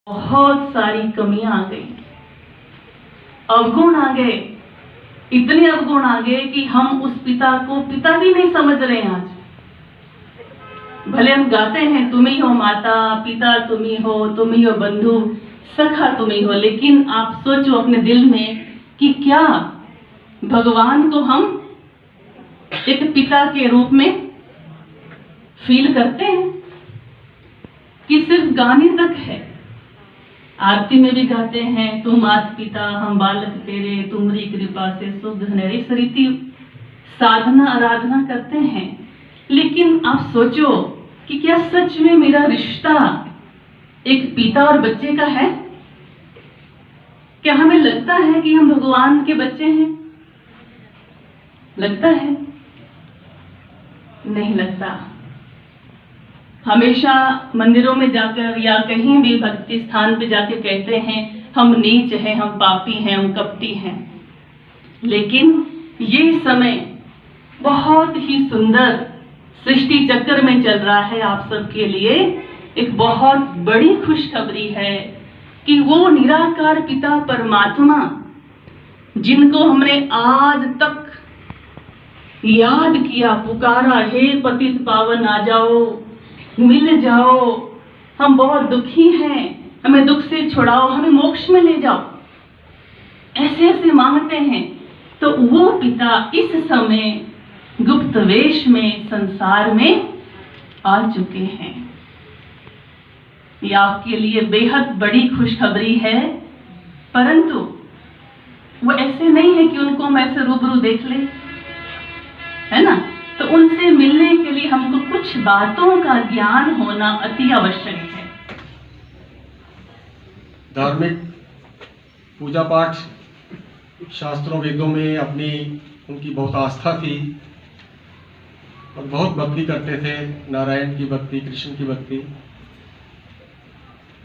बहुत सारी कमियां आ गई, अवगुण आ गए, इतने अवगुण आ गए कि हम उस पिता को पिता भी नहीं समझ रहे हैं। आज भले हम गाते हैं तुम ही हो माता पिता, तुम ही हो बंधु सखा, तुम ही हो, लेकिन आप सोचो अपने दिल में कि क्या भगवान को हम एक पिता के रूप में फील करते हैं कि सिर्फ गाने तक है। आरती में भी गाते हैं तुम मात पिता हम बालक तेरे, तुम्हारी कृपा से शुद्ध है, इस रीति साधना आराधना करते हैं। लेकिन आप सोचो कि क्या सच में मेरा रिश्ता एक पिता और बच्चे का है? क्या हमें लगता है कि हम भगवान के बच्चे हैं? लगता है? नहीं लगता। हमेशा मंदिरों में जाकर या कहीं भी भक्ति स्थान पे जाकर कहते हैं हम नीच हैं, हम पापी हैं, हम कपटी हैं। लेकिन ये समय बहुत ही सुंदर सृष्टि चक्र में चल रहा है। आप सबके लिए एक बहुत बड़ी खुशखबरी है कि वो निराकार पिता परमात्मा जिनको हमने आज तक याद किया, पुकारा, हे पतित पावन आ जाओ, मिल जाओ, हम बहुत दुखी हैं, हमें दुख से छुड़ाओ, हमें मोक्ष में ले जाओ, ऐसे ऐसे मांगते हैं। तो वो पिता इस समय गुप्त वेश में संसार में आ चुके हैं। ये आपके लिए बेहद बड़ी खुशखबरी है। परंतु वो ऐसे नहीं है कि उनको हम ऐसे रूबरू देख ले, है ना? तो उनसे मिलने के लिए हमको कुछ बातों का ज्ञान होना अति आवश्यक है। धार्मिक पूजा पाठ शास्त्रों वेदों में अपनी उनकी बहुत आस्था थी और बहुत भक्ति करते थे, नारायण की भक्ति, कृष्ण की भक्ति।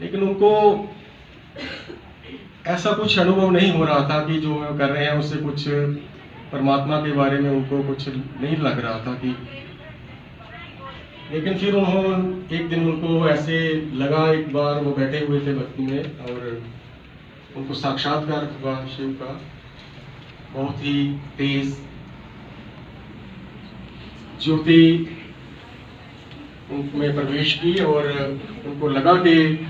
लेकिन उनको ऐसा कुछ अनुभव नहीं हो रहा था कि जो कर रहे हैं उससे कुछ परमात्मा के बारे में उनको कुछ नहीं लग रहा था कि। लेकिन फिर उन्होंने एक दिन उनको ऐसे लगा, एक बार वो बैठे हुए थे भक्ति में और उनको साक्षात्कार हुआ शिव का, बहुत ही तेज ज्योति उनमें प्रवेश की और उनको लगा कि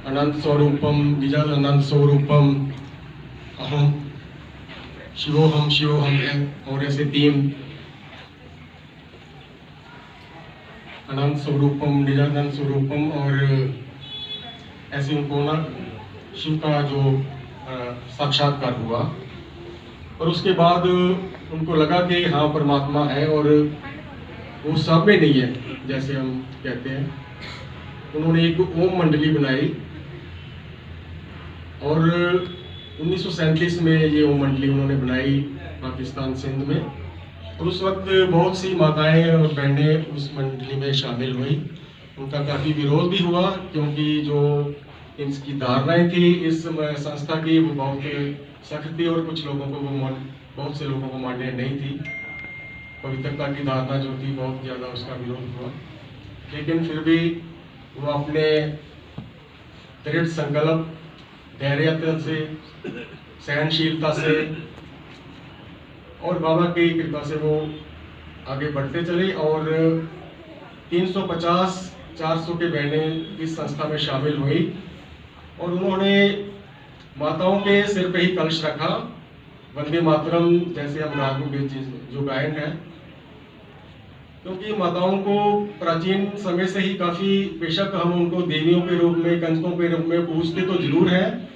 अनंत स्वरूपम निजल अनंत स्वरूपम अहम शिवोहम है, और ऐसे तीन अनंत स्वरूपम निजानंद स्वरूपम, और ऐसे उनको ना शिव का जो साक्षात्कार हुआ। और उसके बाद उनको लगा कि हाँ परमात्मा है और वो सब में नहीं है जैसे हम कहते हैं। उन्होंने एक ओम मंडली बनाई और 1937 में ये ओम मंडली उन्होंने बनाई पाकिस्तान सिंध में। और उस वक्त बहुत सी माताएं और बहनें उस मंडली में शामिल हुई। उनका काफ़ी विरोध भी हुआ क्योंकि जो इसकी धारणाएं थी इस संस्था की वो बहुत सख्त थी और कुछ लोगों को वो बहुत से लोगों को मान्य नहीं थी। पवित्रता की धारणा जो थी बहुत ज़्यादा उसका विरोध हुआ। लेकिन फिर भी वो अपने दृढ़ संकल्प, धैर्यता से, सहनशीलता से और बाबा की कृपा से वो आगे बढ़ते चले और 350-400 के बहनें इस संस्था में शामिल हुई। और उन्होंने माताओं के सिर पे ही कलश रखा, वंदे मातरम जैसे हम रागों के जो गायन है, क्योंकि माताओं को प्राचीन समय से ही काफ़ी, बेशक हम उनको देवियों के रूप में, कंजकों के रूप में पूजते तो जरूर हैं,